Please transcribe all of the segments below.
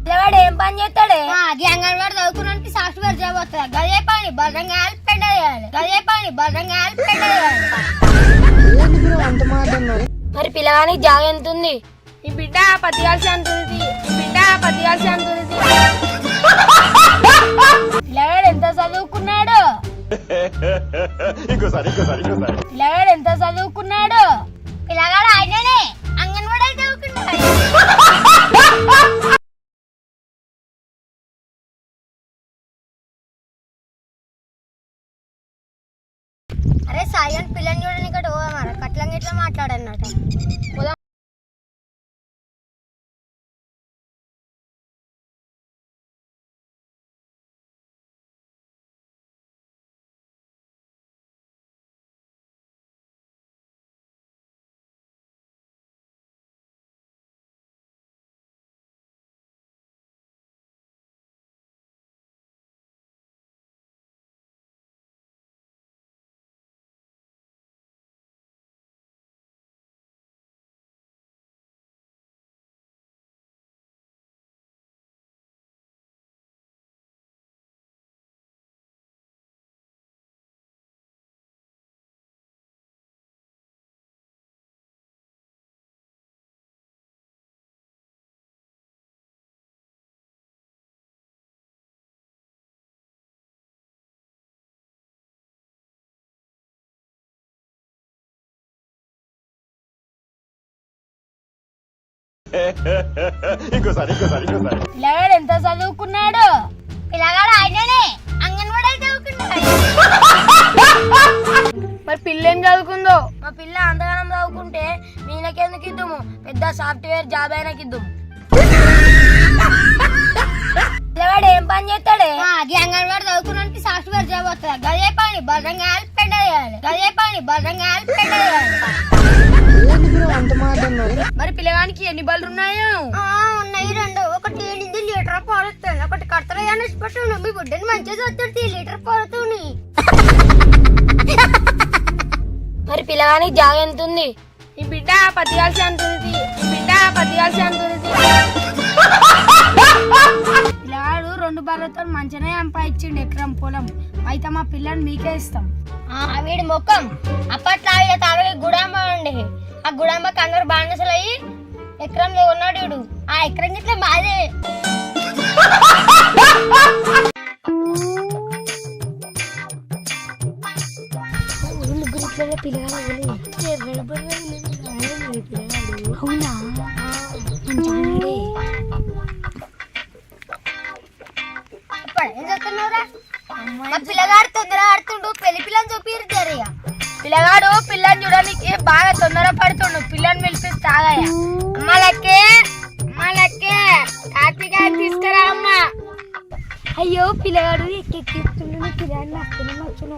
పిల్లగాడు ఏం పని చేస్తాడే? అంగన్వాడి చదువుకున్నానికి సాఫ్ట్వేర్ జాబ్ వస్తుంది. గదే పని భద్రంగా పెండ చేయాలి. గదే పని భద్రంగా పెండ చేయాలి. మరి పిల్లగానికి జాగ ఎంత ఉంది? ఈ బిడ్డ పతియాల్సి అంతుంది. పిల్లగాడు ఎంత చదువుకున్నాడు? పిల్లగాడు ఆయననే అంగన్వాడి చదువుకున్నాడు. అరే సాయం పిల్లని చూడని ఇక్కడ మరి కట్లంగా ఇట్లా మాట్లాడన్నట. పిల్లగాడు ఎంత చదువుకున్నాడు? పిల్లగాడు ఆయననే అంగన్వాడి చదువుకున్నాడు. మరి పిల్ల ఏం చదువుకుందో? మా పిల్ల అంతగానం చదువుకుంటే నేనకెందుకు ఇద్దాము? పెద్ద సాఫ్ట్వేర్ జాబ్ అయినాకి ఇద్దాము. పిల్లగాడు ఏం పని చేస్తాడే? అంగన్వాడి చదువుకున్నానికి సాఫ్ట్వేర్ జాబ్ వస్తుంది. గదే పని భద్రంగా పెండ చేయాలి. గదే పని భద్రంగా పెండ చేయాలి. మరి పిల్లగానికి ఎన్ని బళ్ళు ఉన్నాయో? ఉన్నాయి రెండు. ఒకటి లీటర్ పాలుతుంది. ఒకటి కడతలు పెట్టు. మీ బిడ్డని మంచిగా చదువుతుంది. లీటర్ పాలుతుంది. మరి పిల్లగానికి జాగ ఎంత ఉంది? ఈ బిడ్డ పతియాల్సి అంటుంది. పిల్లగాడు 2 బర్రెలతో మంచిగానే సంపాదించిండు ఎకరం పొలం. అయితే మా పిల్లని మీకే ఇస్తాం. వీడి ముఖం అప్పట్లో తాళకి గుడాంబ ఉండే. ఆ గుడాంబకి అందరు బానిసలు అయ్యి ఎకరంలో ఉన్నాడు వీడు. ఆ ఎకరం గిట్ల బాధే. పిల్లగాడు తొందర ఆడుతుండు. పెళ్లి పిల్లని చూపిరు. పిల్లగాడు పిల్లని చూడడానికి బాగా తొందర పడుతుండు. పిల్లని పిలిపిస్తే ఆగాయ. అమ్మలకే కార్తీక తీసుకురా అమ్మ. అయ్యో పిల్లగాడు ఎక్కెక్కిస్తుండు. పిల్లని నచ్చును.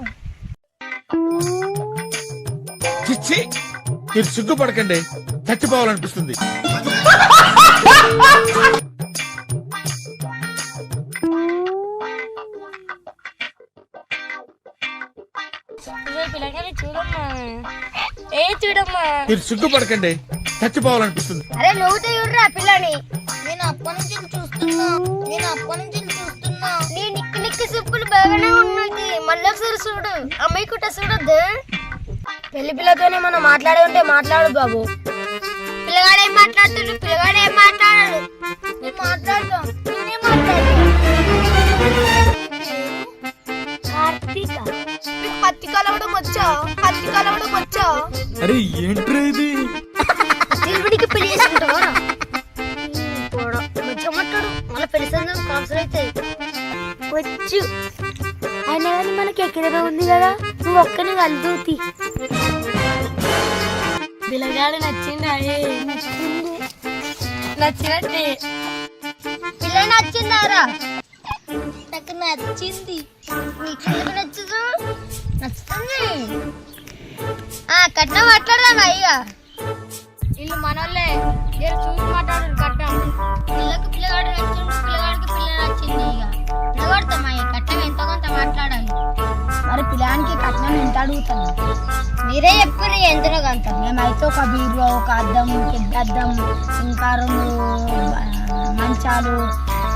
మీరు సిగ్గుపడకండి, చచ్చిపోవాలనిపిస్తుంది. చూడమ్మా, మీరు సిగ్గుపడకండి, చచ్చిపోవాలనిపిస్తుంది. అరే నువ్వు చూడరా పిల్లని. నేను అప్పటి నుంచి చూస్తున్నా. నీ నిక్కి సూపులు బాగానే ఉన్నది. మళ్ళీ ఒకసారి చూడు. అమ్మాయి కుట్ట చూడొద్దు. పెళ్లి పిల్లతోనే మనం మాట్లాడే ఉంటే మాట్లాడు బాబు. పిల్లగాడు ఏం మాట్లాడుతాడు? నేను మాట్లాడతాం. నేనే మాట్లాడతాను. కార్తీక మీకు పత్తి కలవడం వచ్చా? అరే ఏంట్రా ఇది? దేవుడికి పెళ్లి చేసుకుంటావా? మంచిగా మాట్లాడు. మళ్ళీ పెళ్లి సందం కాన్సర్ అయితే వచ్చు. అయినా కానీ మనకి ఎక్కడగా ఉంది కదా, నువ్వు ఒక్కని కలుదూతి. పిల్లగాడు నచ్చినట్టే. పిల్ల నచ్చిందారా? నాకు నచ్చింది. నీకు నచ్చుదు? నచ్చుతుంది. కట్నం మాట్లాడదాం అయ్యా. వీళ్ళు మనోళ్ళే. చూసి మాట్లాడు. కట్నం పిల్లగాడు నచ్చింది. పిల్లగాడికి పిల్ల నచ్చింది. ఇక పిల్లగాడుతామా? కట్నం ఎంతో కొంత మాట్లాడాలి. మరి పిల్లానికి కట్నం ఎంత అడుగుతాను? మీరే చెప్పారు ఎంతలో కొంత. మేమైతే ఒక బీరువా, ఒక అద్దం, పెద్ద అద్దం, ఇంకా 2 మంచాలు,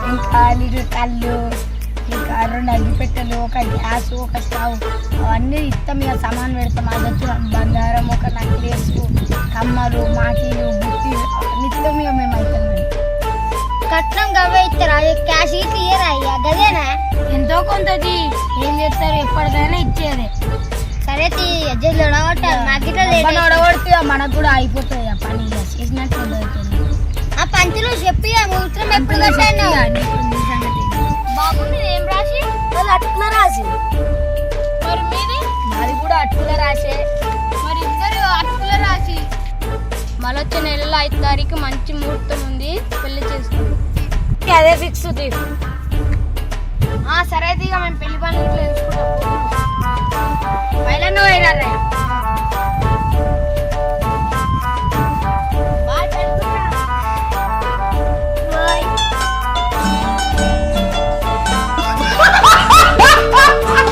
ఇంకా నీకు కళ్ళు, ఇంకా 2 అగ్గిపెట్టెలు, ఒక గ్యాస్, ఒక స్టవ్ అవన్నీ ఇస్తాం. ఇక సామాన్ పెడతాం. అది వచ్చి బంగారం, ఒక నెక్లెస్, కమ్మలు, మాటీలు, బుట్టీలు అవన్నీ ఇస్తాం. ఇక మేము అవుతాం. కట్నం గవ్వే ఇస్తారా? క్యాష్ ఇట్లా ఇయ్యరా? అయ్యా గదేనా? ఎంతో కొంతది ఏం చేస్తారు, ఎప్పటికైనా ఇచ్చేదే. సరే ఎజ్జలు ఒడగొట్టాలి. నాకు ఇట్లా ఒడగొడితే మనకు కూడా అయిపోతుంది ఆ పని. ఇక చేసినట్టు అవుతుంది. ఆ పంచులు చెప్పి ఆ ముహూర్తం ఎప్పుడు కట్టాను? బాబు మీది ఏం రాసి? అట్లా రాసి. మరి మీది? అది కూడా అట్లా రాసే. మరి ఇద్దరు అటుకుల రాసి. మళ్ళొచ్చే నెలలో 5 తారీఖు మంచి ముహూర్తం ఉంది, పెళ్లి చేసుకుంటాం. అదే ఫిక్స్. సరే అయితే ఇక మేము పెళ్లి పనులు చేసుకుంటాం. నువ్వు